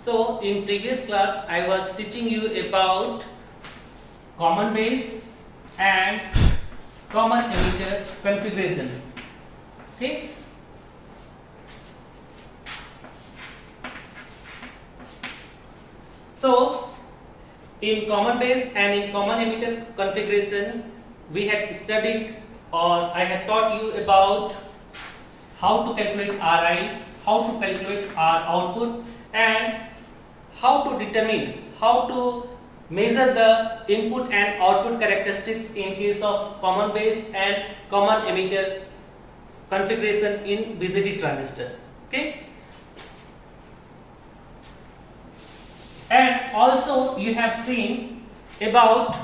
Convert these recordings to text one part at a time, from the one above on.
So in previous class I was teaching you about common base and common emitter configuration. Okay. So in common base and in common emitter configuration we had studied, or I had taught you about how to calculate Ri, how to calculate R output, and how to determine, how to measure the input and output characteristics in case of common base and common emitter configuration in BJT transistor. Okay. And also you have seen about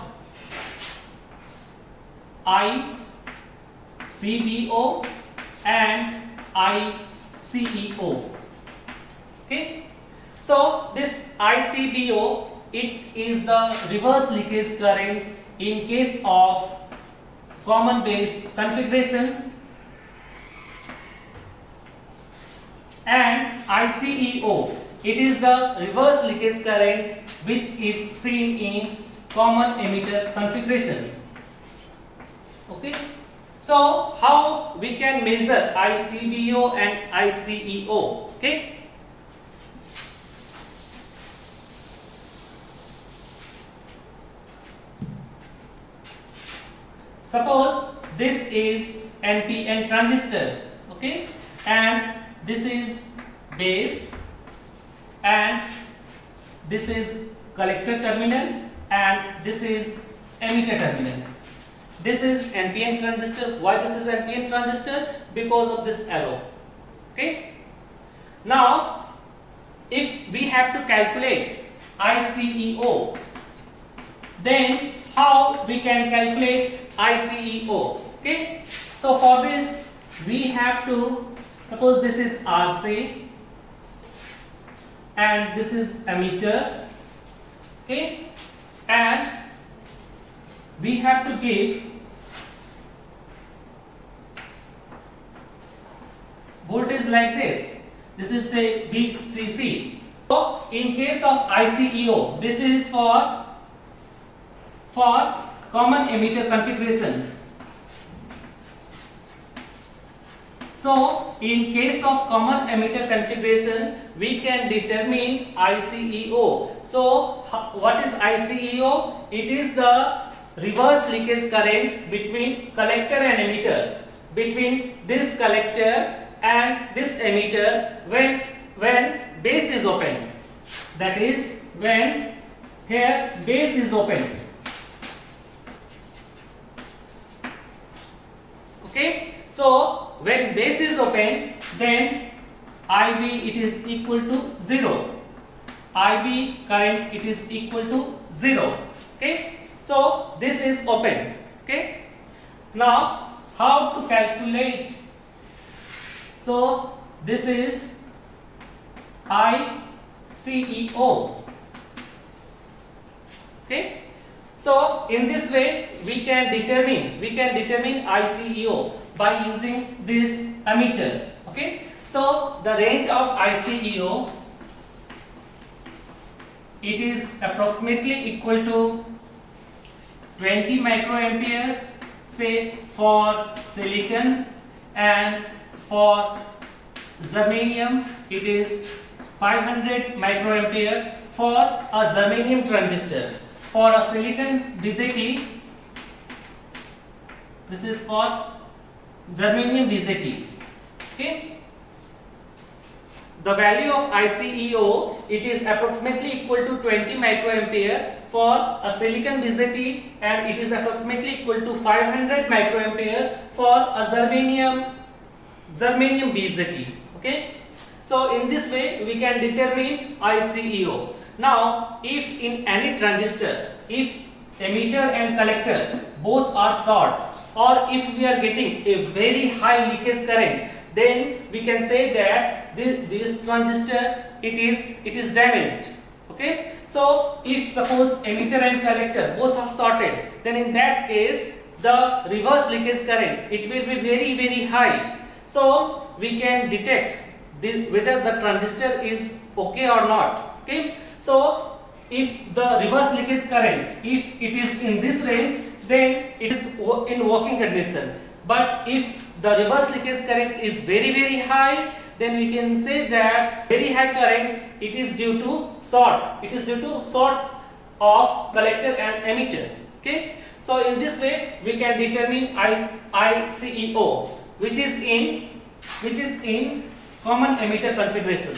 ICBO and ICEO. Okay. So this ICBO, it is the reverse leakage current in case of common base configuration, and ICEO, it is the reverse leakage current which is seen in common emitter configuration. Okay. So how we can measure ICBO and ICEO? Okay. Suppose this is NPN transistor, okay, and this is base, and this is collector terminal, and this is emitter terminal. This is NPN transistor. Why this is NPN transistor? Because of this arrow. Okay. Now, if we have to calculate ICEO, then how we can calculate ICEO? Okay. So for this we have to, suppose this is RC and this is emitter. Okay. And we have to give voltage like this. This is say VCC. So in case of ICEO, this is for common emitter configuration. So in case of common emitter configuration, we can determine ICEO. So what is ICEO? It is the reverse leakage current between collector and emitter, between this collector and this emitter when base is open. That is when here base is open. Okay. So when base is open, then IB it is equal to 0. IB current it is equal to 0. Okay. So this is open. Okay. Now how to calculate? So this is ICEO. Okay. So in this way we can determine ICEO by using this emitter. Okay. So the range of ICEO, it is approximately equal to 20 microampere, say for silicon, and for germanium it is 500 microampere for a germanium transistor. For a silicon BJT, this is for germanium BJT. Okay. The value of ICEO, it is approximately equal to 20 microampere for a silicon BJT, and it is approximately equal to 500 microampere for a germanium BJT. Okay. So in this way we can determine ICEO. Now if in any transistor, if emitter and collector both are short, or if we are getting a very high leakage current, then we can say that this transistor it is damaged. Okay. So if suppose emitter and collector both are shorted, then in that case the reverse leakage current it will be very high. So we can detect whether the transistor is okay or not. Okay, so if the reverse leakage current, if it is in this range, then it is in working condition. But if the reverse leakage current is very high, then we can say that very high current, it is due to short. It is due to short of collector and emitter. Okay, so in this way we can determine ICEO, which is in common emitter configuration.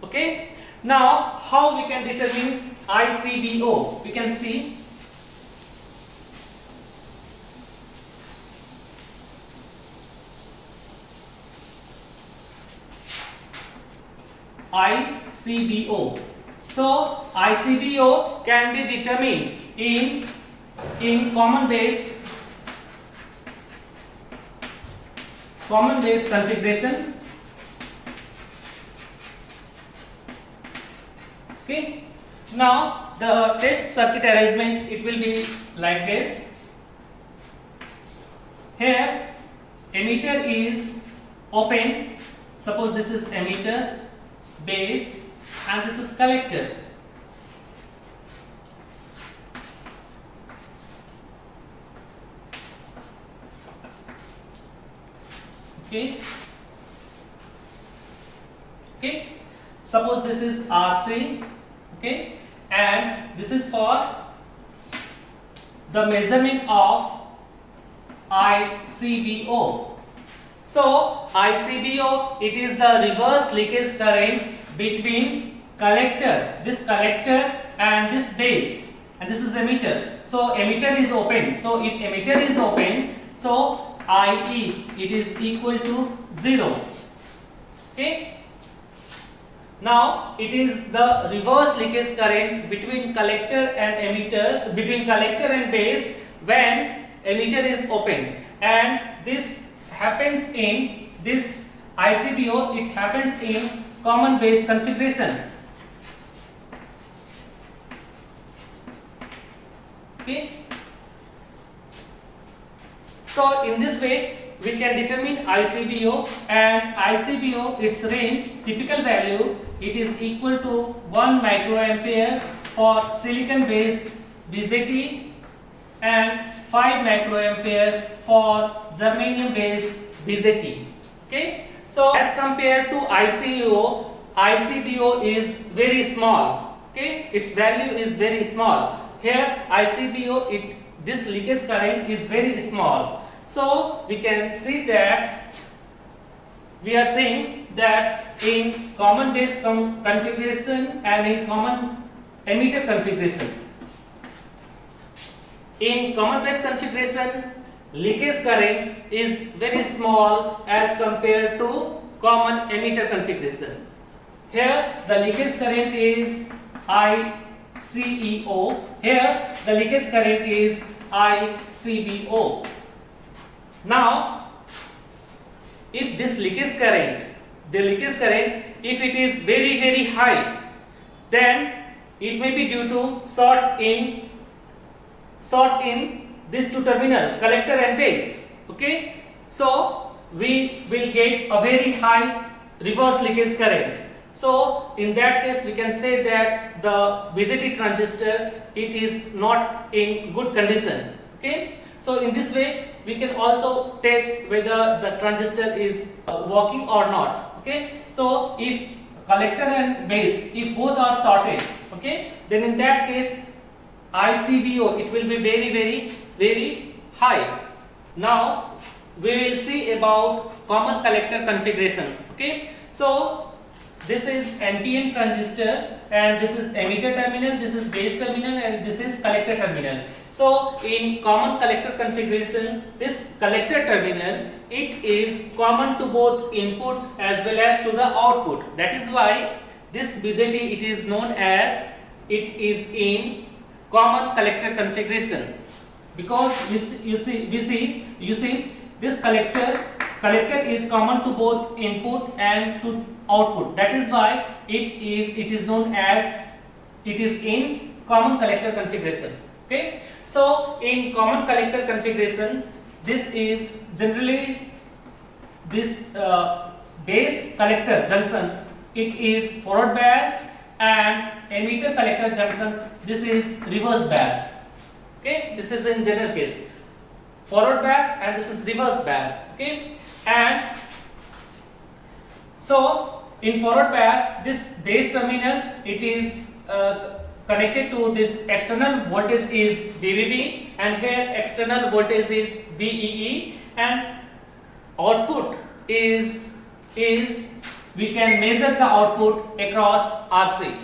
Okay, now how we can determine ICBO? We can see ICBO. So ICBO can be determined in common base configuration. Okay, now the test circuit arrangement, it will be like this. Here emitter is open, suppose this is emitter, base, and this is collector. Okay, suppose this is RC, okay, and this is for the measurement of ICBO. So ICBO, it is the reverse leakage current between collector, this collector, and this base, and this is emitter. So emitter is open. So if emitter is open, so IE, it is equal to 0. Okay. Now it is the reverse leakage current between collector and emitter, between collector and base when emitter is open, and this happens in this ICBO, it happens in common base configuration. Okay. So in this way we can determine ICBO, and ICBO, its range, typical value, it is equal to 1 microampere for silicon based BJT and 5 microampere for germanium based BJT. Okay, so as compared to ICBO, ICBO is very small. Okay, its value is very small. Here ICBO, this leakage current is very small. So we can see that we are saying that in common base configuration and in common emitter configuration, in common base configuration, leakage current is very small as compared to common emitter configuration. Here the leakage current is ICEO. Here the leakage current is ICBO. Now, if this leakage current, if it is very high, then it may be due to short in these two terminal, collector and base. Okay, so we will get a very high reverse leakage current. So in that case we can say that the BJT transistor, it is not in good condition. Okay, so in this way we can also test whether the transistor is working or not. Okay, so if collector and base, if both are shorted, okay, then in that case ICBO, it will be very high. Now we will see about common collector configuration. Okay, so this is NPN transistor, and this is emitter terminal, this is base terminal, and this is collector terminal. So in common collector configuration, this collector terminal, it is common to both input as well as to the output. That is why this BJT, it is known as, it is in common collector configuration, because you see this collector is common to both input and to output. That is why it is known as, it is in common collector configuration. Okay, so in common collector configuration, this is generally this base collector junction, it is forward biased, and emitter collector junction, this is reverse bias. Okay, this is in general case. Forward bias and this is reverse bias. Okay, and so in forward bias, this base terminal, it is connected to this external voltage is VVB, and here external voltage is VEE, and output is we can measure the output across RC.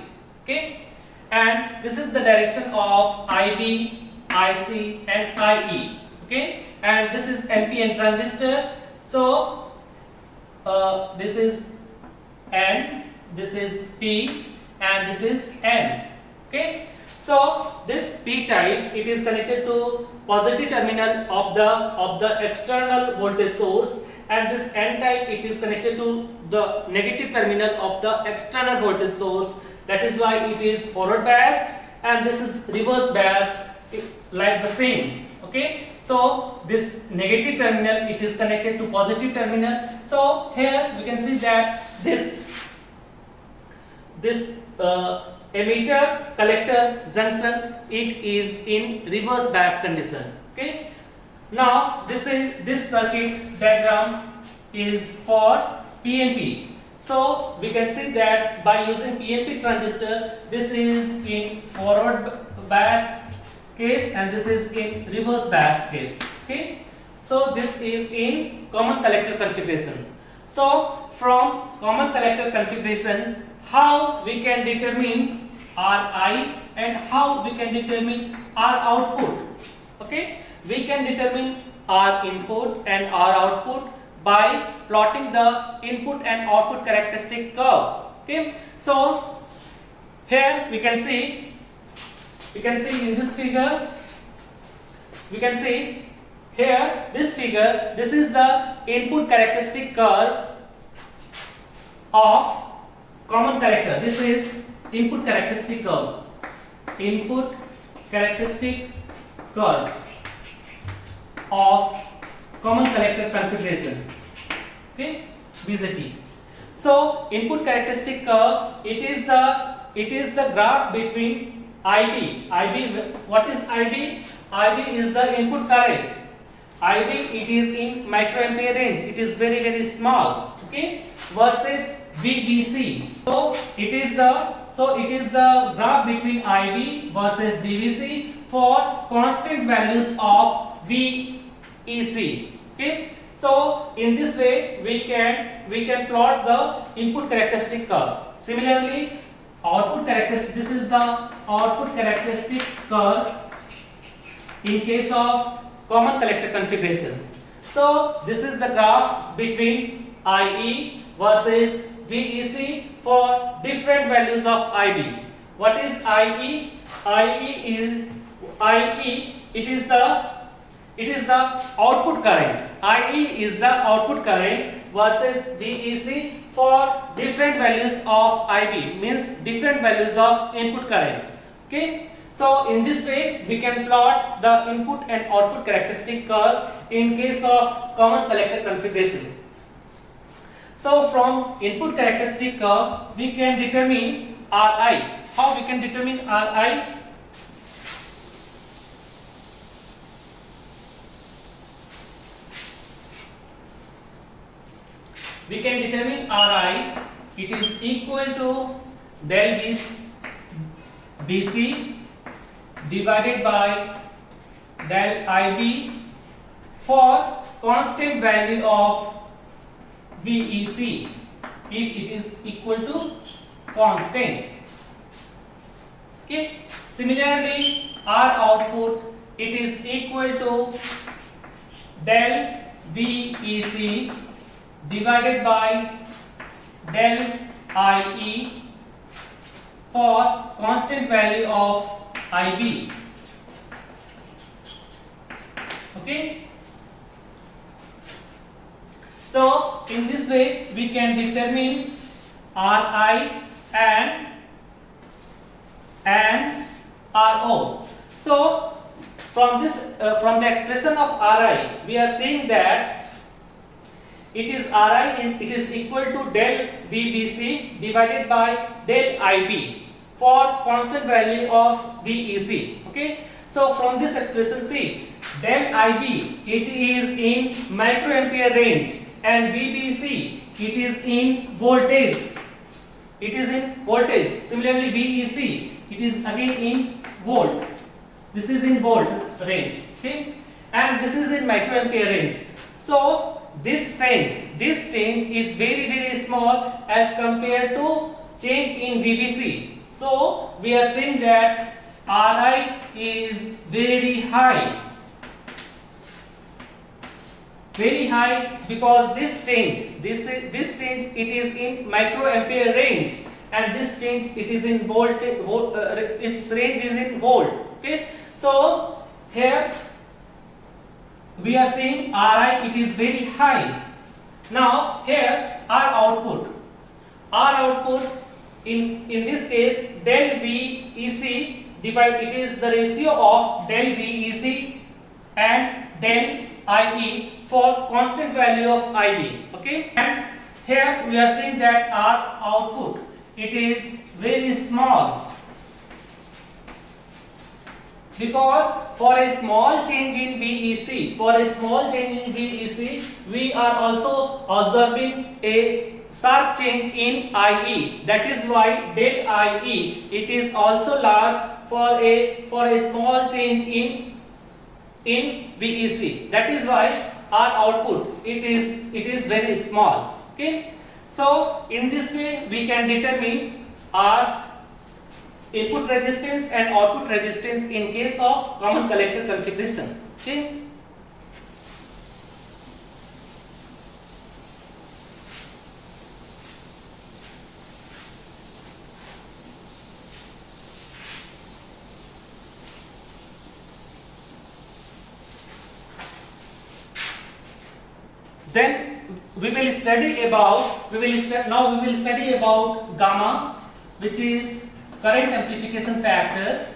Okay, and this is the direction of IB, IC and IE. Okay, and this is NPN transistor. So this is N, this is P and this is N. Okay, so this P type, it is connected to positive terminal of the external voltage source, and this N type, it is connected to the negative terminal of the external voltage source. That is why it is forward biased, and this is reverse biased, like the same. Okay, so this negative terminal, it is connected to positive terminal. So here we can see that this emitter collector junction, it is in reverse bias condition. Okay, now this circuit diagram is for PNP. So we can see that by using PNP transistor, this is in forward bias case and this is in reverse bias case. Okay, so this is in common collector configuration. So from common collector configuration, how we can determine Ri and how we can determine R output. Okay, we can determine R input and R output by plotting the input and output characteristic curve. Okay, so here we can see in this figure, we can see here this figure, this is the input characteristic curve of common collector. This is input characteristic curve. Input characteristic curve of common collector configuration. Okay, BZT. So input characteristic curve, it is the graph between IB. What is IB? IB is the input current. IB, it is in microampere range. It is very small. Okay, versus VBC. So it is the graph between IB versus VBC for constant values of VEC. Okay, so in this way we can plot the input characteristic curve. Similarly, output characteristic, this is the output characteristic curve in case of common collector configuration. So this is the graph between IE versus VEC for different values of IB. What is IE? It is the output current. IE is the output current versus VEC for different values of IB, means different values of input current. Okay, so in this way we can plot the input and output characteristic curve in case of common collector configuration. So from input characteristic curve we can determine Ri. How we can determine Ri? We can determine Ri, it is equal to del BC divided by del IB for constant value of VEC if it is equal to constant. Okay, similarly R output, it is equal to del VEC divided by del IE for constant value of IB. Okay, so in this way we can determine Ri and RO. So from the expression of Ri, we are saying that it is equal to del VBC divided by del IB. for constant value of VEC. Okay, so from this expression see, del IB it is in microampere range and VBC it is in voltage. It is in voltage. Similarly VEC it is again in volt. This is in volt range. Okay, and this is in microampere range. So this change is very small as compared to change in VBC. So we are saying that Ri is very high because this change it is in microampere range and this change it is in volt, its range is in volt. Okay, so here we are saying Ri it is very high. Now here our output in this case del VEC divide, it is the ratio of del VEC and del IE for constant value of IB. Okay, and here we are saying that our output it is very small because for a small change in VEC, we are also observing a sharp change in IE. That is why del IE it is also large for a small change in VEC. That is why our output it is very small. Okay, so in this way we can determine our input resistance and output resistance in case of common collector configuration. Okay. Then we will study about gamma, which is current amplification factor.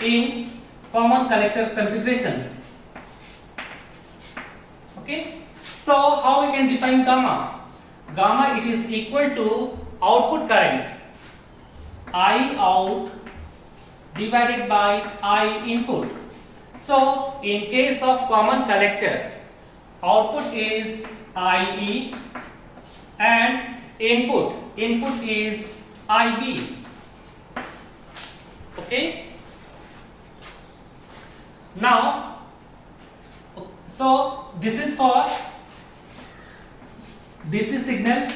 In common collector configuration. Okay, so how we can define gamma? Gamma it is equal to output current I out divided by I input. So in case of common collector, output is IE and input is IB. Okay, now so this is for DC signal,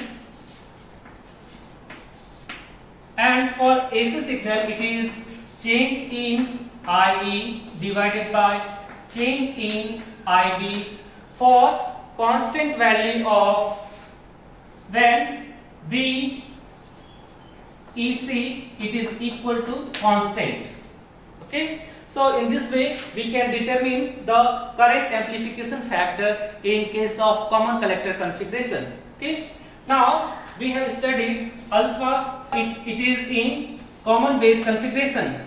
and for AC signal it is change in IE divided by change in IB for constant value of when VEC it is equal to constant. Okay, so in this way we can determine the current amplification factor in case of common collector configuration. Okay, now we have studied alpha, it is in common base configuration.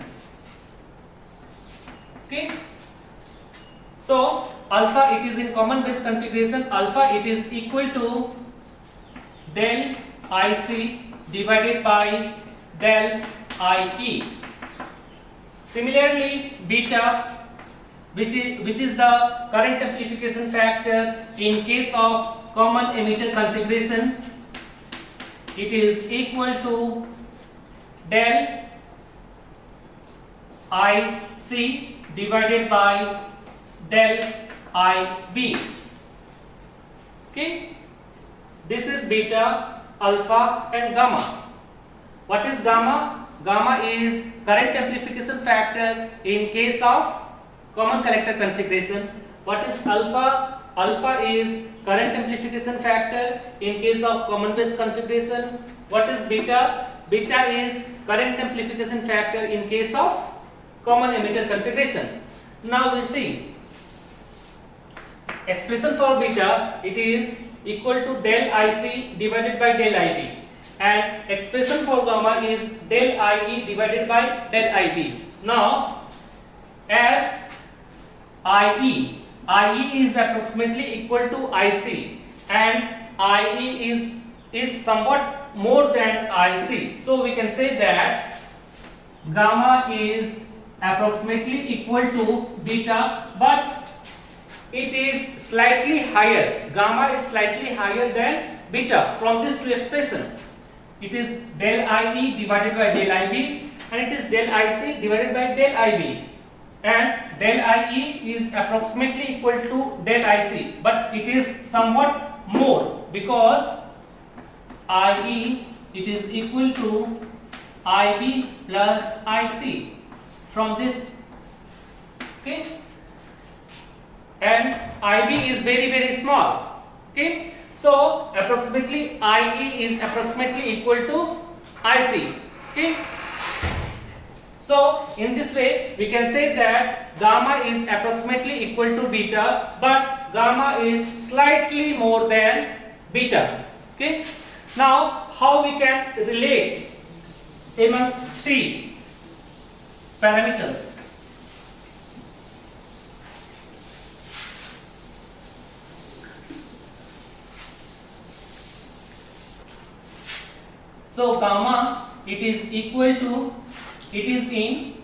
Okay, so alpha it is in common base configuration, alpha it is equal to del IC divided by del IE. Similarly beta, which is the current amplification factor in case of common emitter configuration, it is equal to del IC divided by del IB. Okay, this is beta, alpha and gamma. What is gamma? Gamma is current amplification factor in case of common collector configuration. What is alpha? Alpha is current amplification factor in case of common base configuration. What is beta? Beta is current amplification factor in case of common emitter configuration. Now we see expression for beta, it is equal to del IC divided by del IB, and expression for gamma is del IE divided by del IB. Now as IE is approximately equal to IC, and IE is somewhat more than IC. So we can say that gamma is approximately equal to beta, but it is slightly higher. Gamma is slightly higher than beta from these two expressions. It is del IE divided by del IB, and it is del IC divided by del IB. And del IE is approximately equal to del IC, but it is somewhat more because IE it is equal to IB plus IC from this. Okay, and IB is very small. Okay, so approximately IE is approximately equal to IC. Okay, so in this way we can say that gamma is approximately equal to beta, but gamma is slightly more than beta. Okay, now how we can relate among three parameters? So gamma it is equal to, it is in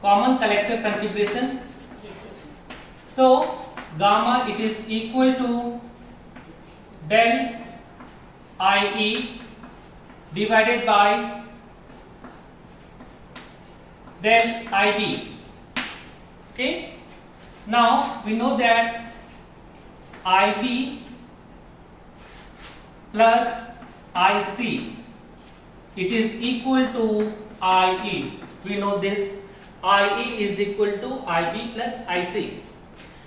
common collector configuration. So gamma it is equal to del IE divided by del IB. Okay, now we know that IB plus IC it is equal to IE. We know this IE is equal to IB plus IC.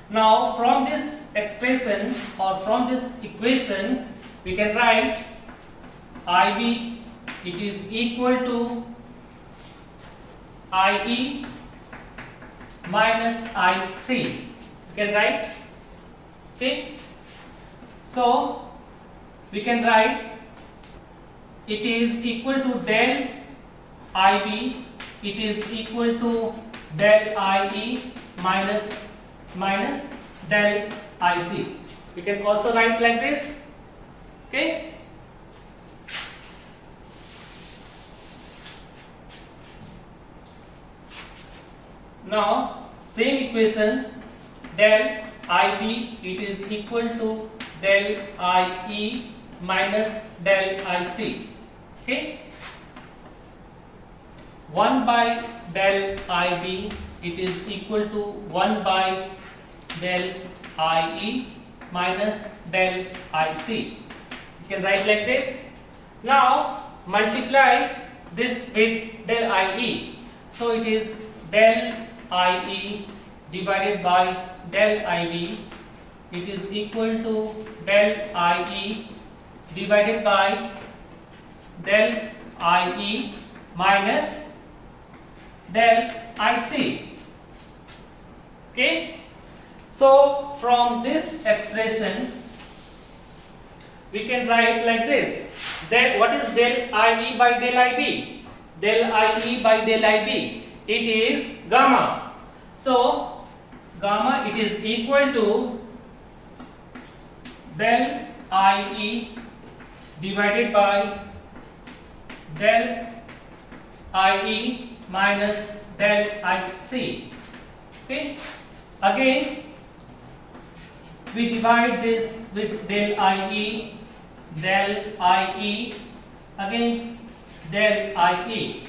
Now from this expression or from this equation we can write IB it is equal to IE minus IC. You can write. Okay, so we can write it is equal to del IB it is equal to del IE minus del IC. We can also write like this. Okay, now same equation, del IB it is equal to del IE minus del IC. Okay, 1 by del IB it is equal to 1 by del IE minus del IC. You can write like this. Now multiply this with del IE. So it is del IE divided by del IB. It is equal to del IE divided by del IE minus del IC. Okay, so from this expression we can write like this. Then what is del IE by del IB? Del IE by del IB, it is gamma. So gamma it is equal to del IE divided by del IE minus del IC. Okay, again we divide this with del IE, again del IE.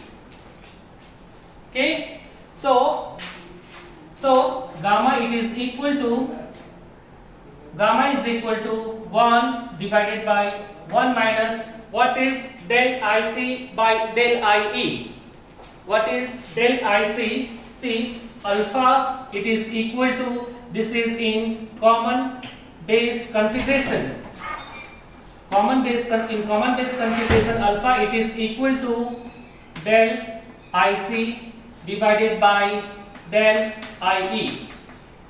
Okay, so gamma it is equal to, gamma is equal to 1 divided by 1 minus, what is del IC by del IE? What is del IC? See, alpha it is equal to, this is in common base configuration. In common base configuration alpha it is equal to del IC divided by del IE.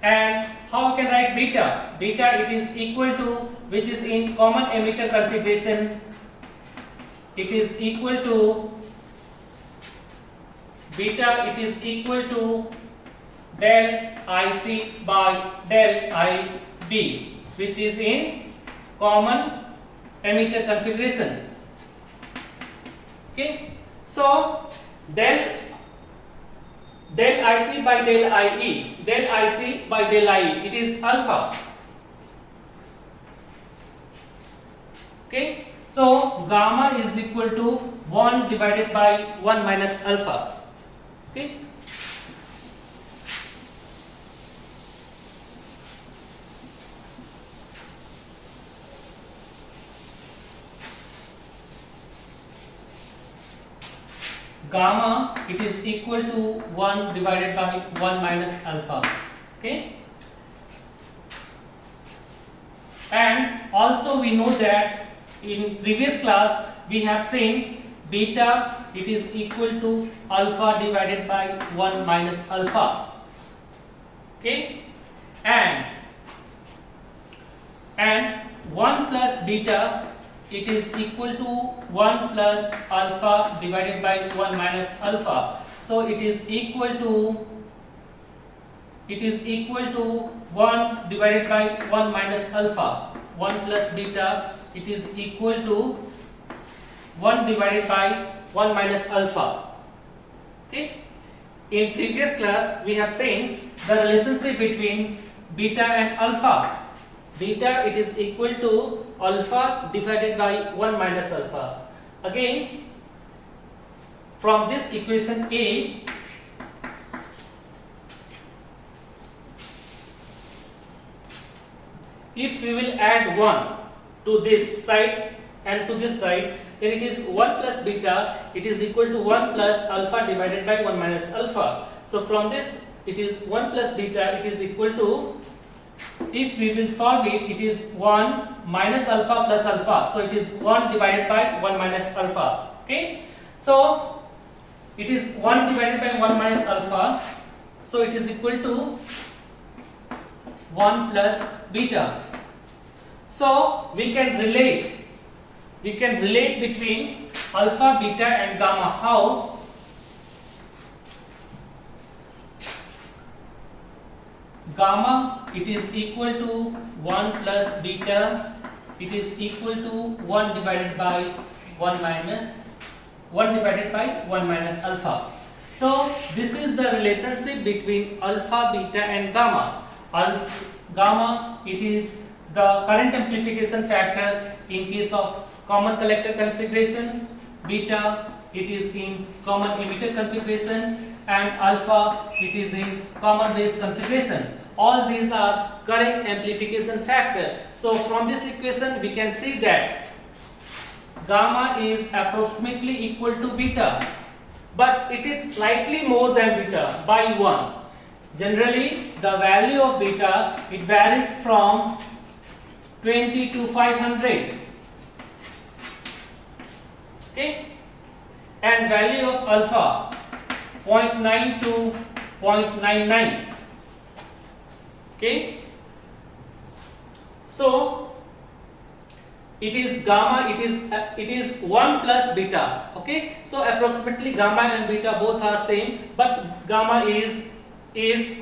And how we can write beta? Beta it is equal to, which is in common emitter configuration, it is equal to beta it is equal to del IC by del IB, which is in common emitter configuration. Okay, so del IC by del IE, del IC by del IE, it is alpha. Okay, so gamma is equal to 1 divided by 1 minus alpha. Okay, gamma, it is equal to 1 divided by 1 minus alpha. Okay, and also we know that in previous class we have seen beta, it is equal to alpha divided by 1 minus alpha. Okay, and 1 plus beta, it is equal to 1 plus alpha divided by 1 minus alpha. So it is equal to 1 divided by 1 minus alpha. 1 plus beta, it is equal to 1 divided by 1 minus alpha. Okay, in previous class we have seen the relationship between beta and alpha. Beta, it is equal to alpha divided by 1 minus alpha. Again, from this equation A, if we will add 1 to this side and to this side, then it is 1 plus beta, it is equal to 1 plus alpha divided by 1 minus alpha. So from this, it is 1 plus beta, it is equal to, if we will solve it, it is 1 minus alpha plus alpha. So it is 1 divided by 1 minus alpha. Okay, so it is 1 divided by 1 minus alpha, so it is equal to 1 plus beta. So we can relate between alpha, beta and gamma. How? Gamma, it is equal to 1 plus beta, it is equal to 1 divided by 1 divided by 1 minus alpha. So this is the relationship between alpha, beta and gamma. Gamma, it is the current amplification factor in case of common collector configuration. Beta, it is in common emitter configuration, and alpha, it is in common base configuration. All these are current amplification factor. So from this equation we can see that gamma is approximately equal to beta, but it is slightly more than beta by 1. Generally the value of beta, it varies from 20 to 500. Okay, and value of alpha 0.9 to 0.99. Okay, so it is gamma, it is 1 plus beta. Okay, so approximately gamma and beta both are same, but gamma is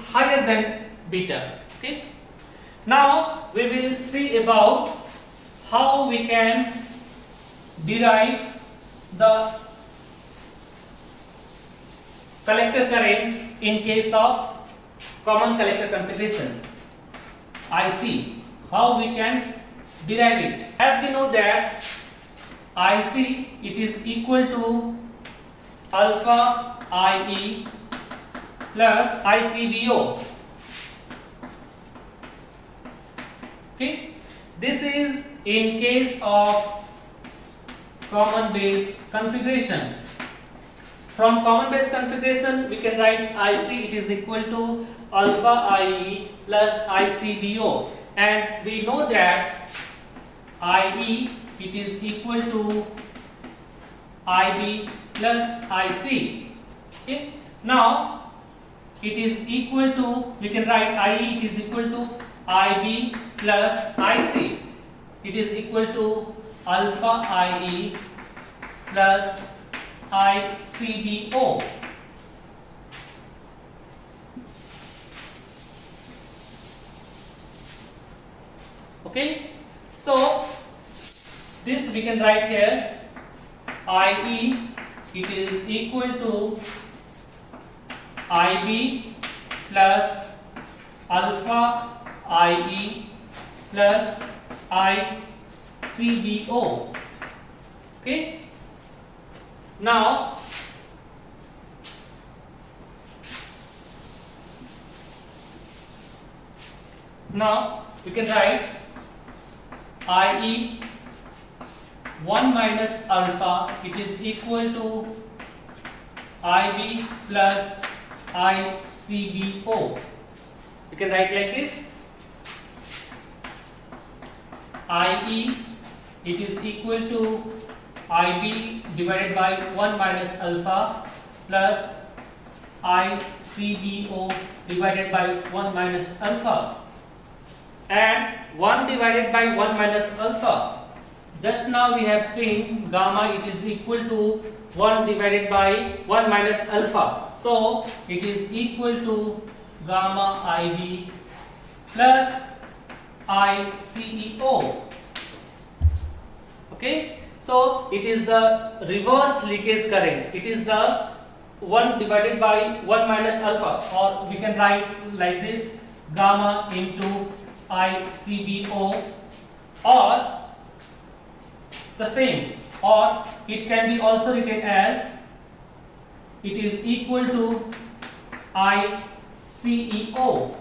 higher than beta. Okay, now we will see about how we can derive the collector current in case of common collector configuration, IC. How we can derive it? As we know that IC, it is equal to alpha IE plus ICBO. Okay, this is in case of common base configuration. From common base configuration we can write IC, it is equal to alpha IE plus ICBO, and we know that IE, it is equal to IB plus IC. Okay, now it is equal to, we can write IE, it is equal to IB plus IC, it is equal to alpha IE plus ICBO. Okay, so this we can write here IE, it is equal to IB plus alpha IE plus ICBO. Okay, now we can write IE 1 minus alpha, it is equal to IB plus ICBO. You can write like this: IE, it is equal to IB divided by 1 minus alpha plus ICBO divided by 1 minus alpha. And 1 divided by 1 minus alpha, just now we have seen gamma, it is equal to 1 divided by 1 minus alpha. So it is equal to gamma IB plus ICEO. Okay, so it is the reverse leakage current. It is the 1 divided by 1 minus alpha, or we can write like this: gamma into ICBO, or the same, or it can be also written as it is equal to ICEO.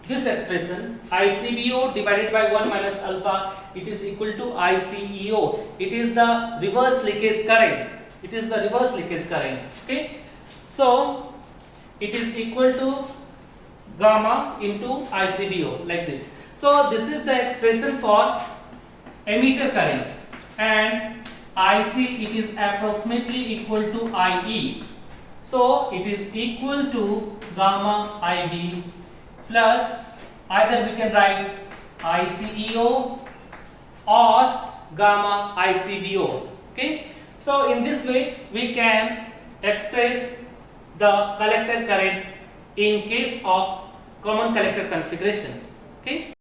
This expression ICBO divided by 1 minus alpha, it is equal to ICEO. It is the reverse leakage current. It is the reverse leakage current. Okay, so it is equal to gamma into ICBO, like this. So this is the expression for emitter current, and IC, it is approximately equal to IE. So it is equal to gamma IB plus, either we can write ICEO or gamma ICBO. Okay, so in this way we can express the collector current in case of common collector configuration. Okay.